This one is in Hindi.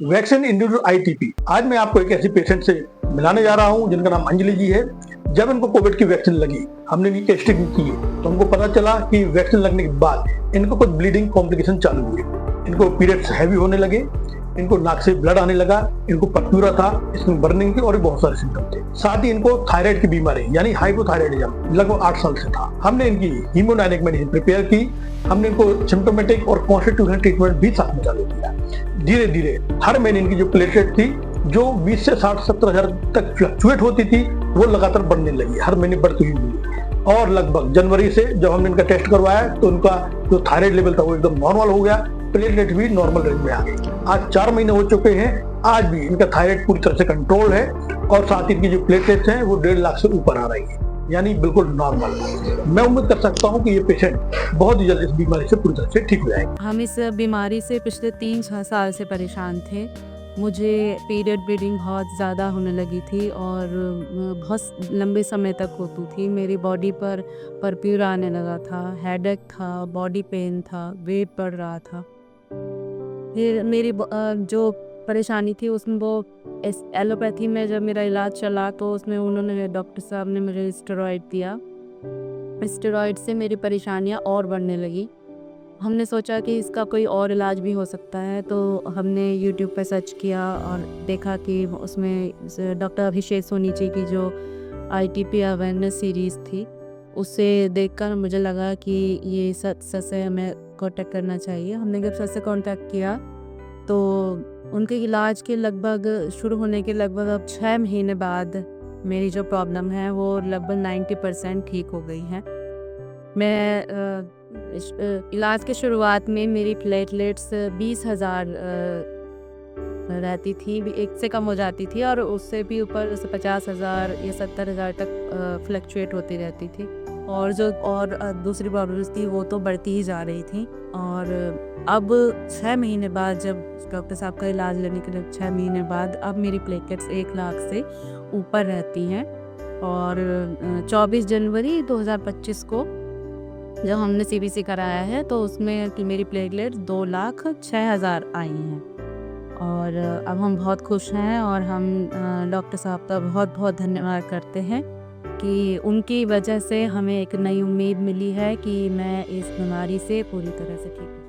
Vaccine induced ITP. आज मैं आपको एक ऐसी पेशेंट से मिलाने जा रहा हूं जिनका नाम अंजलि जी है। जब इनको कोविड की वैक्सीन लगी, हमने इनकी टेस्टिंग की तो हमको पता चला कि वैक्सीन लगने के बाद इनको कुछ ब्लीडिंग कॉम्प्लिकेशन चालू हुए। इनको पीरियड्स हैवी होने लगे, इनको नाक से ब्लड आने लगा, इनको परप्यूरा था, स्किन बर्निंग थी और भी बहुत सारे सिम्टम थे। साथ ही इनको थायराइड की बीमारी यानी हाइपोथायराइडिज्म लगभग 8 साल से था। हमने इनकी हीमोडायनेमिक मेडिसिन प्रिपेयर की। हमने इनको सिम्टोमेटिक और कॉन्स्टिट्यूशनल ट्रीटमेंट भी साथ में चालू किया। धीरे धीरे हर महीने इनकी जो प्लेटलेट थी, जो 20 से 60-70 हजार तक फ्लक्चुएट होती थी, वो लगातार बढ़ने लगी, हर महीने बढ़ती हुई मिली। और लगभग जनवरी से जब हमने इनका टेस्ट करवाया तो उनका जो थायराइड लेवल था वो एकदम नॉर्मल हो गया, प्लेटलेट भी नॉर्मल रेंज में आ गई। आज 4 महीने हो चुके हैं, आज भी इनका थायराइड पूरी तरह से कंट्रोल है और साथ ही इनकी जो प्लेटलेट्स हैं वो 1.5 लाख से ऊपर आ रही है, यानी बिल्कुल नॉर्मल। मैं उम्मीद कर सकता हूं कि ये पेशेंट बहुत ही जल्द इस बीमारी से पूरी तरह से ठीक हो जाएगा। हम इस बीमारी से पिछले 3-6 साल से परेशान थे। मुझे पीरियड ब्लीडिंग बहुत ज़्यादा होने लगी थी और बहुत लंबे समय तक होती थी। मेरी बॉडी पर परप्यूरा आने लगा था, हेडेक था, बॉडी पेन था, वेट बढ़ रहा था। फिर मेरी जो परेशानी थी उसमें वो एलोपैथी में जब मेरा इलाज चला तो उसमें उन्होंने डॉक्टर साहब ने मुझे स्टेरॉइड दिया। स्टेरॉइड से मेरी परेशानियाँ और बढ़ने लगी। हमने सोचा कि इसका कोई और इलाज भी हो सकता है, तो हमने यूट्यूब पे सर्च किया और देखा कि उसमें डॉक्टर अभिषेक सोनीची की जो आईटीपी अवेयरनेस सीरीज़ थी, उससे देखकर मुझे लगा कि ये सच से हमें कांटेक्ट करना चाहिए। हमने जब सच से कांटेक्ट किया तो उनके इलाज के लगभग शुरू होने के लगभग अब 6 महीने बाद मेरी जो प्रॉब्लम है वो लगभग 90% ठीक हो गई है। मैं इलाज के शुरुआत में मेरी प्लेटलेट्स 20,000 रहती थी, एक से कम हो जाती थी और उससे भी ऊपर जैसे 50,000 या 70,000 तक फ्लक्चुएट होती रहती थी। और जो दूसरी प्रॉब्लम्स थी वो तो बढ़ती ही जा रही थी। और अब 6 महीने बाद जब डॉक्टर साहब का इलाज लेने के लिए 6 महीने बाद अब मेरी प्लेटलेट्स 1 लाख से ऊपर रहती हैं। और 24 जनवरी 2025 को जब हमने सीबीसी कराया है तो उसमें कि मेरी प्लेटलेट्स 2,06,000 आई हैं। और अब हम बहुत खुश हैं और हम डॉक्टर साहब का बहुत बहुत धन्यवाद करते हैं कि उनकी वजह से हमें एक नई उम्मीद मिली है कि मैं इस बीमारी से पूरी तरह से ठीक हूँ।